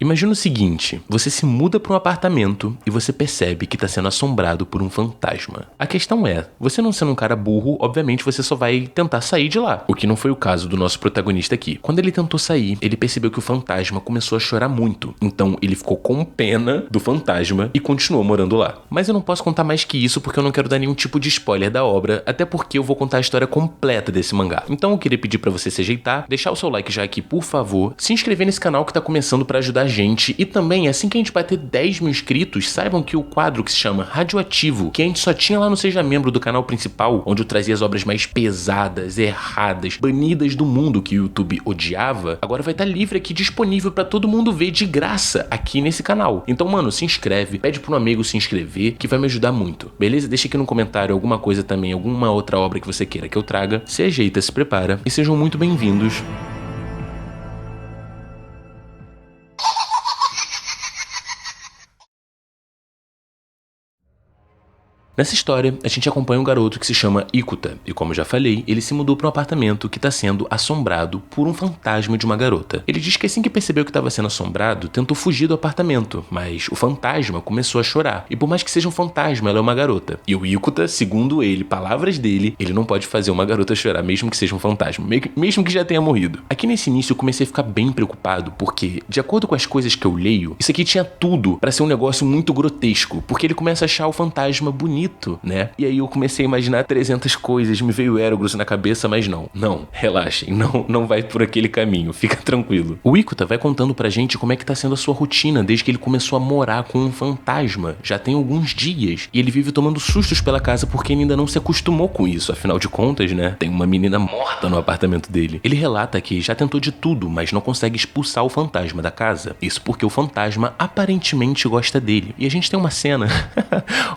Imagina o seguinte, você se muda para um apartamento e você percebe que está sendo assombrado por um fantasma. A questão é, você não sendo um cara burro, obviamente você só vai tentar sair de lá, o que não foi o caso do nosso protagonista aqui. Quando ele tentou sair, ele percebeu que o fantasma começou a chorar muito, então ele ficou com pena do fantasma e continuou morando lá. Mas eu não posso contar mais que isso porque eu não quero dar nenhum tipo de spoiler da obra, até porque eu vou contar a história completa desse mangá. Então eu queria pedir para você se ajeitar, deixar o seu like já aqui por favor, se inscrever nesse canal que tá começando para ajudar gente, e também, assim que a gente bater 10 mil inscritos, saibam que o quadro que se chama Radioativo, que a gente só tinha lá no Seja Membro do canal principal, onde eu trazia as obras mais pesadas, erradas, banidas do mundo que o YouTube odiava, agora vai estar livre aqui, disponível pra todo mundo ver de graça aqui nesse canal. Então, mano, se inscreve, pede pra um amigo se inscrever, que vai me ajudar muito, beleza? Deixa aqui no comentário alguma coisa também, alguma outra obra que você queira que eu traga. Se ajeita, se prepara e sejam muito bem-vindos. Nessa história, a gente acompanha um garoto que se chama Ikuta, e como já falei, ele se mudou para um apartamento que está sendo assombrado por um fantasma de uma garota. Ele diz que assim que percebeu que estava sendo assombrado, tentou fugir do apartamento, mas o fantasma começou a chorar, e por mais que seja um fantasma, ela é uma garota. E o Ikuta, segundo ele, palavras dele, ele não pode fazer uma garota chorar, mesmo que seja um fantasma, mesmo que já tenha morrido. Aqui nesse início eu comecei a ficar bem preocupado, porque, de acordo com as coisas que eu leio, isso aqui tinha tudo para ser um negócio muito grotesco, porque ele começa a achar o fantasma bonito, né? E aí eu comecei a imaginar 300 coisas, me veio Erebus na cabeça, mas não, relaxem, não vai por aquele caminho, fica tranquilo. O Ikuta vai contando pra gente como é que tá sendo a sua rotina desde que ele começou a morar com um fantasma, já tem alguns dias, e ele vive tomando sustos pela casa porque ele ainda não se acostumou com isso, afinal de contas, né, tem uma menina morta no apartamento dele. Ele relata que já tentou de tudo, mas não consegue expulsar o fantasma da casa, isso porque o fantasma aparentemente gosta dele. E a gente tem uma cena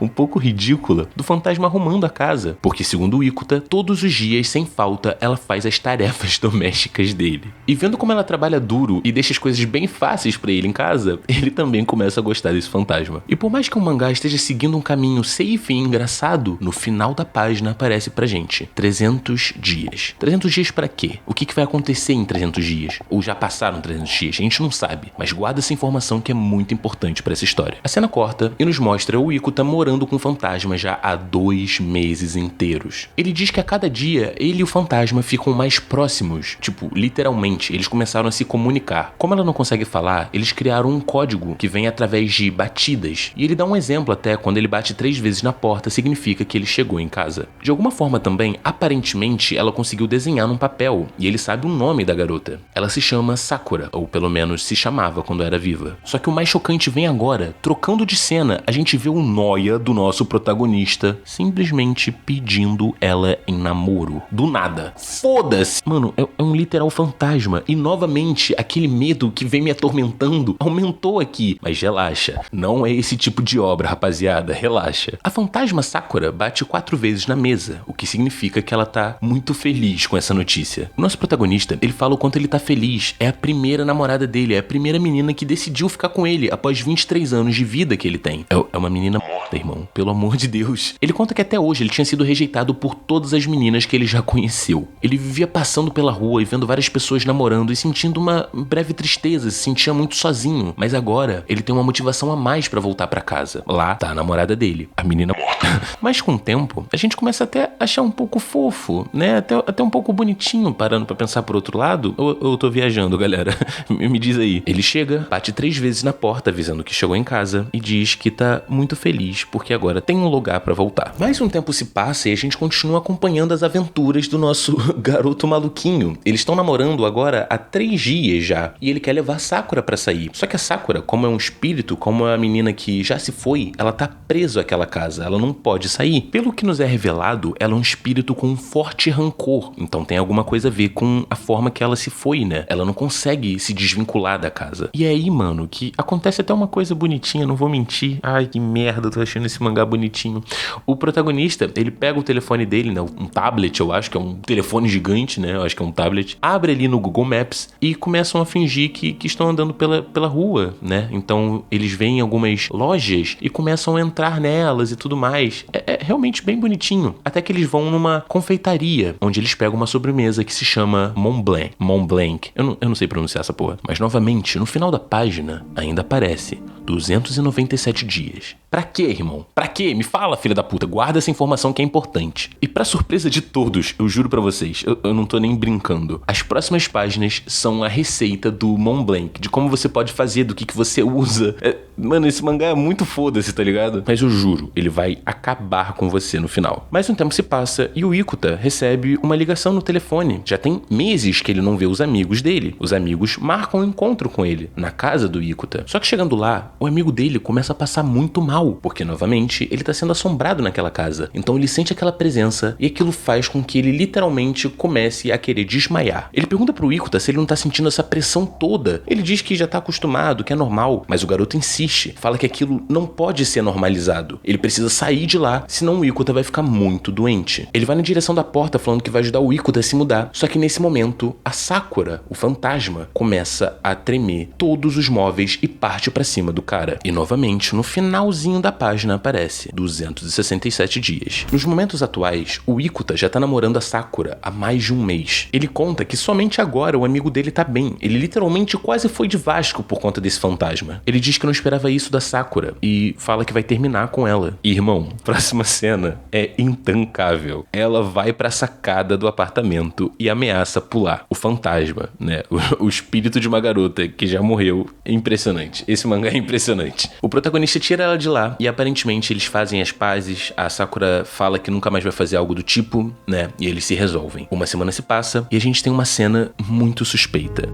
um pouco ridícula do fantasma arrumando a casa, porque segundo o Ikuta, todos os dias, sem falta, ela faz as tarefas domésticas dele. E vendo como ela trabalha duro e deixa as coisas bem fáceis pra ele em casa, ele também começa a gostar desse fantasma. E por mais que o mangá esteja seguindo um caminho safe e engraçado, no final da página aparece pra gente 300 dias. 300 dias pra quê? O que vai acontecer em 300 dias? Ou já passaram 300 dias? A gente não sabe, mas guarda essa informação que é muito importante pra essa história. A cena corta e nos mostra o Ikuta morando com o fantasma já há 2 meses inteiros. Ele diz que a cada dia ele e o fantasma ficam mais próximos, tipo, literalmente, eles começaram a se comunicar. Como ela não consegue falar, eles criaram um código que vem através de batidas, e ele dá um exemplo até, quando ele bate 3 vezes na porta, significa que ele chegou em casa. De alguma forma também, aparentemente, ela conseguiu desenhar num papel, e ele sabe o nome da garota. Ela se chama Sakura, ou pelo menos se chamava quando era viva. Só que o mais chocante vem agora, trocando de cena, a gente vê o nóia do nosso protagonista simplesmente pedindo ela em namoro. Do nada. Foda-se! Mano, é um literal fantasma. E novamente, aquele medo que vem me atormentando aumentou aqui. Mas relaxa, não é esse tipo de obra, rapaziada. Relaxa. A fantasma Sakura bate 4 vezes na mesa, o que significa que ela tá muito feliz com essa notícia. O nosso protagonista, ele fala o quanto ele tá feliz. É a primeira namorada dele, é a primeira menina que decidiu ficar com ele após 23 anos de vida que ele tem. É uma menina morta, irmão. Pelo amor de Deus. Ele conta que até hoje ele tinha sido rejeitado por todas as meninas que ele já conheceu. Ele vivia passando pela rua e vendo várias pessoas namorando e sentindo uma breve tristeza, se sentia muito sozinho. Mas agora, ele tem uma motivação a mais pra voltar pra casa. Lá tá a namorada dele, a menina morta. Mas com o tempo, a gente começa até a achar um pouco fofo, né? Até um pouco bonitinho, parando pra pensar por outro lado. Ou eu tô viajando, galera? Me diz aí. Ele chega, bate 3 vezes na porta, avisando que chegou em casa, e diz que tá muito feliz, porque agora tem um lugar pra voltar. Mais um tempo se passa e a gente continua acompanhando as aventuras do nosso garoto maluquinho. Eles estão namorando agora há 3 dias já, e ele quer levar Sakura pra sair. Só que a Sakura, como é um espírito, como é a menina que já se foi, ela tá presa àquela casa, ela não pode sair. Pelo que nos é revelado, ela é um espírito com um forte rancor, então tem alguma coisa a ver com a forma que ela se foi, né? Ela não consegue se desvincular da casa. E é aí, mano, que acontece até uma coisa bonitinha, não vou mentir. Ai, que merda, tô achando esse mangá bonitinho. bonitinho. O protagonista, ele pega o telefone dele, né, um tablet, eu acho que é um telefone gigante, né, eu acho que é um tablet, abre ali no Google Maps e começam a fingir que estão andando pela rua, né, então eles veem algumas lojas e começam a entrar nelas e tudo mais. É realmente bem bonitinho, até que eles vão numa confeitaria, onde eles pegam uma sobremesa que se chama Mont Blanc. Mont Blanc, eu não sei pronunciar essa porra, mas novamente, no final da página, ainda aparece 297 dias. Pra quê, irmão? Pra quê? Me fala, filha da puta. Guarda essa informação que é importante. E pra surpresa de todos, eu juro pra vocês, eu não tô nem brincando. As próximas páginas são a receita do Mont Blanc, de como você pode fazer, do que você usa. Mano, esse mangá é muito foda-se, tá ligado? Mas eu juro, ele vai acabar com você no final. Mas um tempo se passa e o Ikuta recebe uma ligação no telefone. Já tem meses que ele não vê os amigos dele. Os amigos marcam um encontro com ele, na casa do Ikuta. Só que chegando lá, o amigo dele começa a passar muito mal, porque novamente ele tá sendo assombrado naquela casa. Então ele sente aquela presença e aquilo faz com que ele literalmente comece a querer desmaiar. Ele pergunta pro Ikuta se ele não tá sentindo essa pressão toda. Ele diz que já tá acostumado, que é normal, mas o garoto insiste, fala que aquilo não pode ser normalizado. Ele precisa sair de lá, senão o Ikuta vai ficar muito doente. Ele vai na direção da porta falando que vai ajudar o Ikuta a se mudar. Só que nesse momento, a Sakura, o fantasma, começa a tremer todos os móveis e parte pra cima do cara. E novamente, no finalzinho da página aparece 267 dias. Nos momentos atuais, o Ikuta já tá namorando a Sakura há mais de um mês. Ele conta que somente agora o amigo dele tá bem. Ele literalmente quase foi de Vasco por conta desse fantasma. Ele diz que não esperava isso da Sakura e fala que vai terminar com ela. E, irmão, próxima cena é intancável. Ela vai pra sacada do apartamento e ameaça pular. O fantasma, né? O espírito de uma garota que já morreu. É impressionante. Esse mangá é impressionante. O protagonista tira ela de lá e aparentemente eles fazem as pazes. A Sakura fala que nunca mais vai fazer algo do tipo, né? E eles se resolvem. Uma semana se passa e a gente tem uma cena muito suspeita.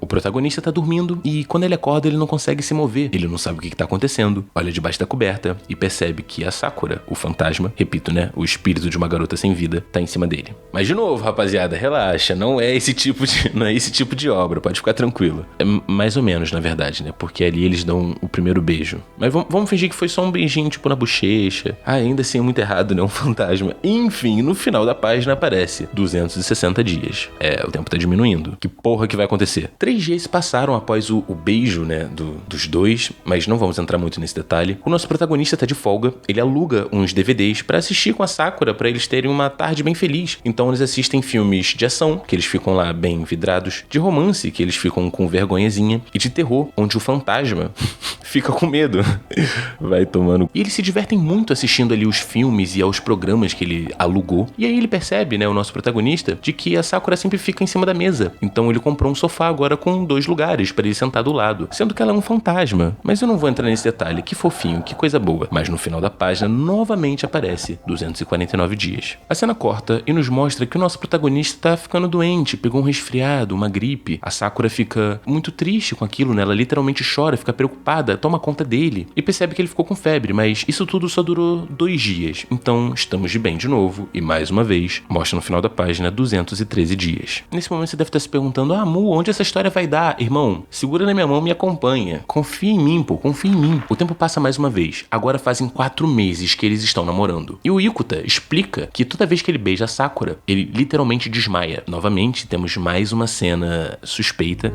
O protagonista tá dormindo e quando ele acorda ele não consegue se mover. Ele não sabe o que tá acontecendo. Olha debaixo da coberta e percebe que a Sakura, o fantasma, repito, né, o espírito de uma garota sem vida, tá em cima dele. Mas de novo, rapaziada, relaxa, não é esse tipo de obra, pode ficar tranquilo. É mais ou menos, na verdade, né, porque ali eles dão o primeiro beijo. Mas vamos fingir que foi só um beijinho, tipo, na bochecha. Ainda assim é muito errado, né, um fantasma. Enfim, no final da página aparece 260 dias. O tempo tá diminuindo. Que porra que vai acontecer? 3 dias se passaram após o beijo, né, dos dois, mas não vamos entrar muito nesse detalhe. O nosso protagonista tá de folga, ele aluga uns DVDs pra assistir com a Sakura, pra eles terem uma tarde bem feliz. Então eles assistem filmes de ação, que eles ficam lá bem vidrados, de romance, que eles ficam com vergonhazinha, e de terror, onde o fantasma fica com medo. Vai tomando. E eles se divertem muito assistindo ali os filmes e aos programas que ele alugou. E aí ele percebe, né, o nosso protagonista, de que a Sakura sempre fica em cima da mesa. Então ele comprou um sofá agora com 2 lugares para ele sentar do lado, sendo que ela é um fantasma. Mas eu não vou entrar nesse detalhe, que fofinho, que coisa boa. Mas no final da página, novamente aparece 249 dias. A cena corta e nos mostra que o nosso protagonista tá ficando doente, pegou um resfriado, uma gripe. A Sakura fica muito triste com aquilo, né? Ela literalmente chora, fica preocupada, toma conta dele e percebe que ele ficou com febre, mas isso tudo só durou 2 dias. Então estamos de bem de novo e mais uma vez mostra no final da página 213 dias. Nesse momento você deve estar se perguntando: Mu, onde essa história vai dar? Irmão, segura na minha mão e me acompanha. Confia em mim, pô, confia em mim. O tempo passa mais uma vez. Agora fazem 4 meses que eles estão namorando. E o Ikuta explica que toda vez que ele beija a Sakura, ele literalmente desmaia. Novamente, temos mais uma cena suspeita,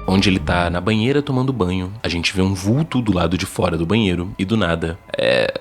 onde ele tá na banheira tomando banho. A gente vê um vulto do lado de fora do banheiro e do nada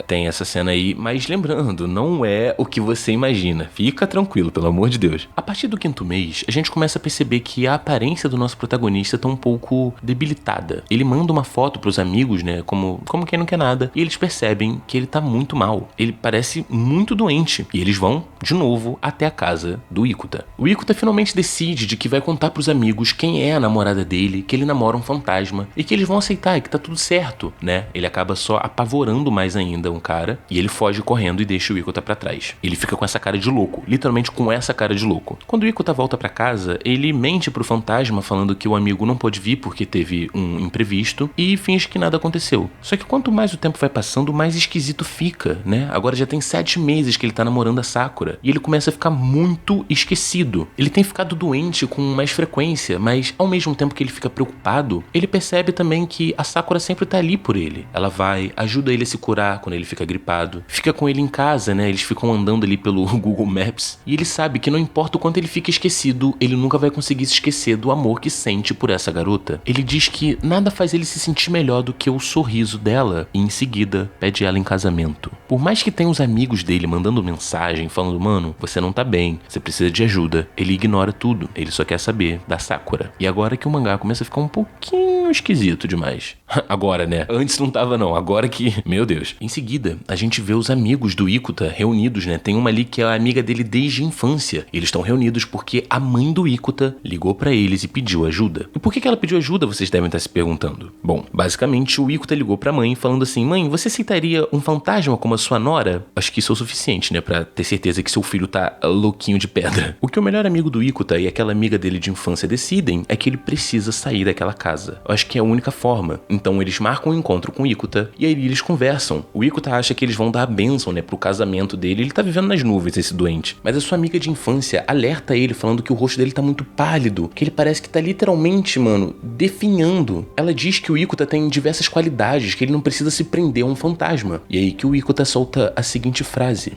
tem essa cena aí, mas lembrando, não é o que você imagina. Fica tranquilo, pelo amor de Deus. A partir do 5º mês, a gente começa a perceber que a aparência do nosso protagonista tá um pouco debilitada. Ele manda uma foto pros amigos, né, como quem não quer nada, e eles percebem que ele tá muito mal. Ele parece muito doente. E eles vão, de novo, até a casa do Ikuta. O Ikuta finalmente decide de que vai contar pros amigos quem é a namorada dele, ele que ele namora um fantasma e que eles vão aceitar e que tá tudo certo, né? Ele acaba só apavorando mais ainda um cara e ele foge correndo e deixa o Ikuta pra trás. Ele fica com essa cara de louco, literalmente com essa cara de louco. Quando o Ikuta volta pra casa, ele mente pro fantasma falando que o amigo não pôde vir porque teve um imprevisto e finge que nada aconteceu. Só que quanto mais o tempo vai passando, mais esquisito fica, né? Agora já tem 7 meses que ele tá namorando a Sakura e ele começa a ficar muito esquecido. Ele tem ficado doente com mais frequência, mas ao mesmo tempo que ele fica preocupado, ele percebe também que a Sakura sempre tá ali por ele. Ela vai, ajuda ele a se curar quando ele fica gripado, fica com ele em casa, né? Eles ficam andando ali pelo Google Maps e ele sabe que não importa o quanto ele fica esquecido, ele nunca vai conseguir se esquecer do amor que sente por essa garota. Ele diz que nada faz ele se sentir melhor do que o sorriso dela e em seguida pede ela em casamento. Por mais que tenha os amigos dele mandando mensagem falando, mano, você não tá bem, você precisa de ajuda, ele ignora tudo, ele só quer saber da Sakura. E agora que o mangá começa a ficar um pouquinho esquisito demais. Agora, né? Antes não tava não, agora que... Meu Deus. Em seguida, a gente vê os amigos do Ikuta reunidos, né? Tem uma ali que é a amiga dele desde a infância. Eles estão reunidos porque a mãe do Ikuta ligou pra eles e pediu ajuda. E por que ela pediu ajuda, vocês devem estar se perguntando? Bom, basicamente o Ikuta ligou pra mãe falando assim, mãe, você aceitaria um fantasma como a sua nora? Acho que isso é o suficiente, né? Pra ter certeza que seu filho tá louquinho de pedra. O que o melhor amigo do Ikuta e aquela amiga dele de infância decidem é que ele precisa sair daquela casa. Eu acho que é a única forma. Então eles marcam um encontro com o Ikuta e aí eles conversam. O Ikuta acha que eles vão dar a bênção, né, pro casamento dele. Ele tá vivendo nas nuvens, esse doente. Mas a sua amiga de infância alerta ele falando que o rosto dele tá muito pálido, que ele parece que tá literalmente, mano, definhando. Ela diz que o Ikuta tem diversas qualidades, que ele não precisa se prender a um fantasma. E aí que o Ikuta solta a seguinte frase.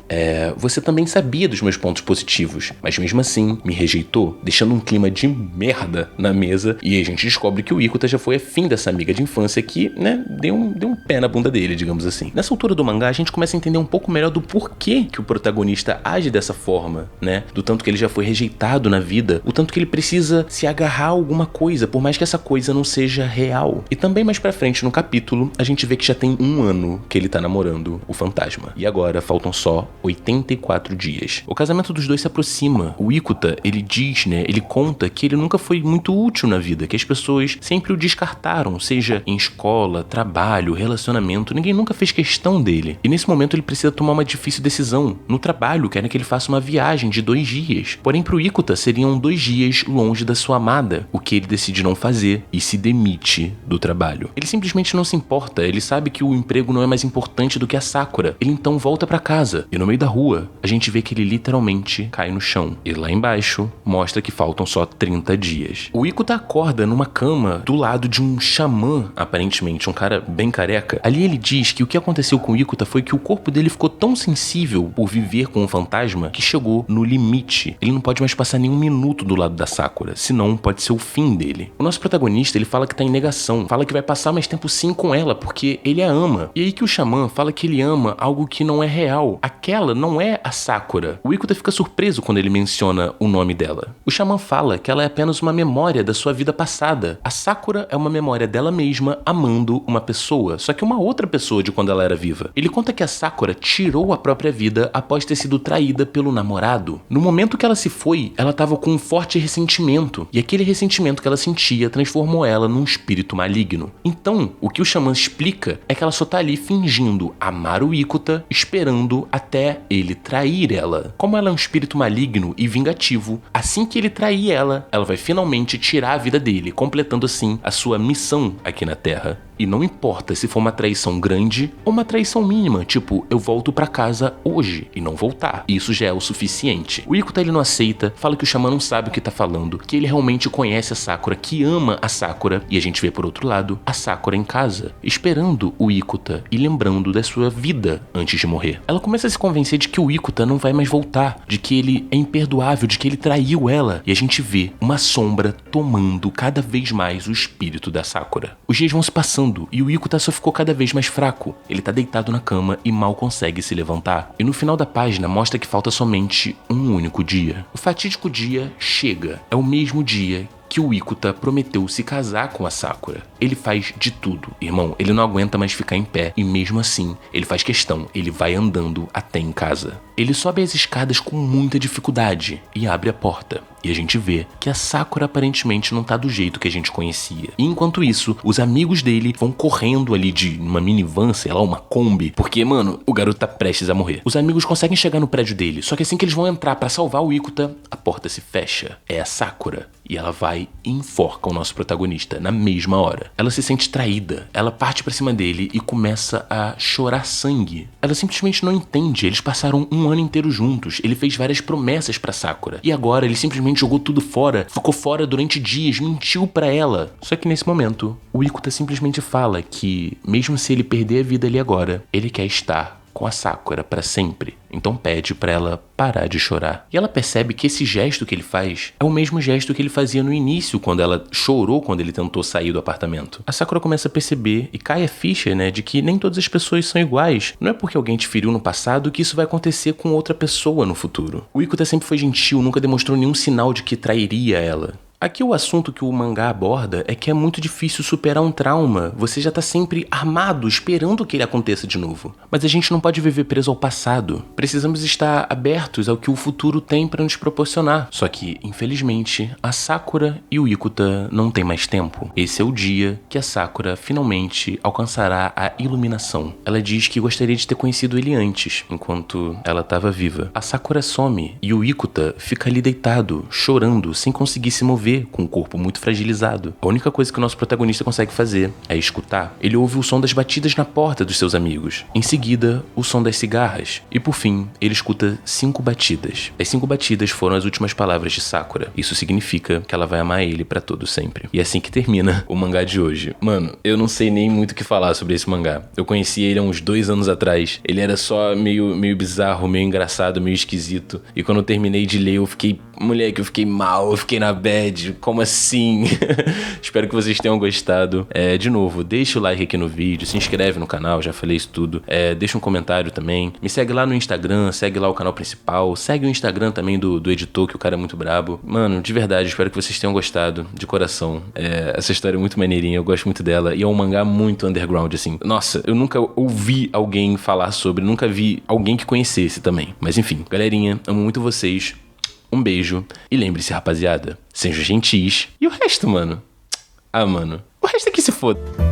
Você também sabia dos meus pontos positivos, mas mesmo assim me rejeitou, deixando um clima de merda na mesa. E aí a gente descobre que o Ikuta já foi afim dessa amiga de infância que, né, deu um pé na bunda dele, digamos assim. Nessa altura do mangá, a gente começa a entender um pouco melhor do porquê que o protagonista age dessa forma, né? Do tanto que ele já foi rejeitado na vida, o tanto que ele precisa se agarrar a alguma coisa, por mais que essa coisa não seja real. E também mais pra frente no capítulo, a gente vê que já tem 1 ano que ele tá namorando o fantasma. E agora faltam só 84 dias. O casamento dos dois se aproxima. O Ikuta, ele diz, né, ele conta que ele nunca foi muito útil na vida, que as pessoas sempre o descartaram, seja em escola, trabalho, relacionamento, ninguém nunca fez questão dele. E nesse momento ele precisa tomar uma difícil decisão. No trabalho, querem que ele faça uma viagem de 2 dias. Porém, pro Ikuta seriam 2 dias longe da sua amada, o que ele decide não fazer e se demite do trabalho. Ele simplesmente não se importa, ele sabe que o emprego não é mais importante do que a Sakura. Ele então volta pra casa e no meio da rua, a gente vê que ele literalmente cai no chão. E lá embaixo, mostra que faltam só 30 dias. O Ikuta acorda numa cama do lado de um xamã, aparentemente, um cara bem careca. Ali ele diz que o que aconteceu com o Ikuta foi que o corpo dele ficou tão sensível por viver com um fantasma que chegou no limite. Ele não pode mais passar nenhum minuto do lado da Sakura, senão pode ser o fim dele. O nosso protagonista, ele fala que tá em negação, fala que vai passar mais tempo sim com ela, porque ele a ama. E aí que o xamã fala que ele ama algo que não é real. Aquela não é a Sakura. O Ikuta fica surpreso quando ele menciona o nome dela. O xamã fala que ela é apenas uma memória da sua vida passada. A Sakura é uma memória dela mesma amando uma pessoa, só que uma outra pessoa de quando ela era viva. Ele conta que a Sakura tirou a própria vida após ter sido traída pelo namorado. No momento que ela se foi, ela estava com um forte ressentimento, e aquele ressentimento que ela sentia transformou ela num espírito maligno. Então, o que o xamã explica é que ela só tá ali fingindo amar o Ikuta, esperando até ele trair ela. Como ela é um espírito maligno e vingativo, assim que ele trair ela, ela vai finalmente tirar a vida dele, completando assim a sua missão aqui na Terra. E não importa se for uma traição grande ou uma traição mínima, tipo, eu volto pra casa hoje e não voltar. Isso já é o suficiente. O Ikuta, ele não aceita, fala que o xamã não sabe o que tá falando, que ele realmente conhece a Sakura, que ama a Sakura, e a gente vê por outro lado a Sakura em casa, esperando o Ikuta e lembrando da sua vida antes de morrer. Ela começa a se convencer de que o Ikuta não vai mais voltar, de que ele é imperdoável, de que ele traiu ela, e a gente vê uma sombra tomando cada vez mais o espírito da Sakura. Os dias vão se passando e o Ikuta só ficou cada vez mais fraco. Ele tá deitado na cama e mal consegue se levantar. E no final da página mostra que falta somente um único dia. O fatídico dia chega. É o mesmo dia que o Ikuta prometeu se casar com a Sakura. Ele faz de tudo, irmão. Ele não aguenta mais ficar em pé e mesmo assim, ele faz questão. Ele vai andando até em casa. Ele sobe as escadas com muita dificuldade e abre a porta. E a gente vê que a Sakura aparentemente não tá do jeito que a gente conhecia. E enquanto isso, os amigos dele vão correndo ali de uma minivan, sei lá, uma Kombi. Porque, mano, o garoto tá prestes a morrer. Os amigos conseguem chegar no prédio dele, só que assim que eles vão entrar pra salvar o Ikuta, a porta se fecha. É a Sakura. E ela vai e enforca o nosso protagonista na mesma hora. Ela se sente traída. Ela parte pra cima dele e começa a chorar sangue. Ela simplesmente não entende. Eles passaram um ano inteiro juntos. Ele fez várias promessas pra Sakura. E agora ele simplesmente jogou tudo fora. Ficou fora durante dias. Mentiu pra ela. Só que nesse momento, o Ikuta simplesmente fala que, mesmo se ele perder a vida ali agora, ele quer estar com a Sakura pra sempre. Então pede pra ela parar de chorar. E ela percebe que esse gesto que ele faz é o mesmo gesto que ele fazia no início, quando ela chorou quando ele tentou sair do apartamento. A Sakura começa a perceber e cai a ficha, né, de que nem todas as pessoas são iguais. Não é porque alguém te feriu no passado que isso vai acontecer com outra pessoa no futuro. O Ikuta sempre foi gentil, nunca demonstrou nenhum sinal de que trairia ela. Aqui o assunto que o mangá aborda é que é muito difícil superar um trauma. Você já tá sempre armado, esperando que ele aconteça de novo. Mas a gente não pode viver preso ao passado. Precisamos estar abertos ao que o futuro tem pra nos proporcionar. Só que, infelizmente, a Sakura e o Ikuta não têm mais tempo. Esse é o dia que a Sakura finalmente alcançará a iluminação. Ela diz que gostaria de ter conhecido ele antes, enquanto ela estava viva. A Sakura some e o Ikuta fica ali deitado, chorando, sem conseguir se mover, com o corpo muito fragilizado. A única coisa que o nosso protagonista consegue fazer é escutar. Ele ouve o som das batidas na porta dos seus amigos. Em seguida, o som das cigarras. E por fim, ele escuta 5 batidas. As 5 batidas foram as últimas palavras de Sakura. Isso significa que ela vai amar ele pra todo sempre. E é assim que termina o mangá de hoje. Mano, eu não sei nem muito o que falar sobre esse mangá. Eu conheci ele há uns 2 anos atrás. Ele era só meio bizarro, meio engraçado, meio esquisito. E quando eu terminei de ler, eu fiquei mal, eu fiquei na bad. Como assim? Espero que vocês tenham gostado. De novo, deixa o like aqui no vídeo, se inscreve no canal, já falei isso tudo. Deixa um comentário também. Me segue lá no Instagram, segue lá o canal principal. Segue o Instagram também do editor, que o cara é muito brabo. Mano, de verdade, espero que vocês tenham gostado, de coração. Essa história é muito maneirinha, eu gosto muito dela. E é um mangá muito underground, assim. Nossa, eu nunca ouvi alguém falar sobre, nunca vi alguém que conhecesse também. Mas enfim, galerinha, amo muito vocês. Um beijo. E lembre-se, rapaziada, sejam gentis. E o resto, mano? Ah, mano, o resto é que se foda.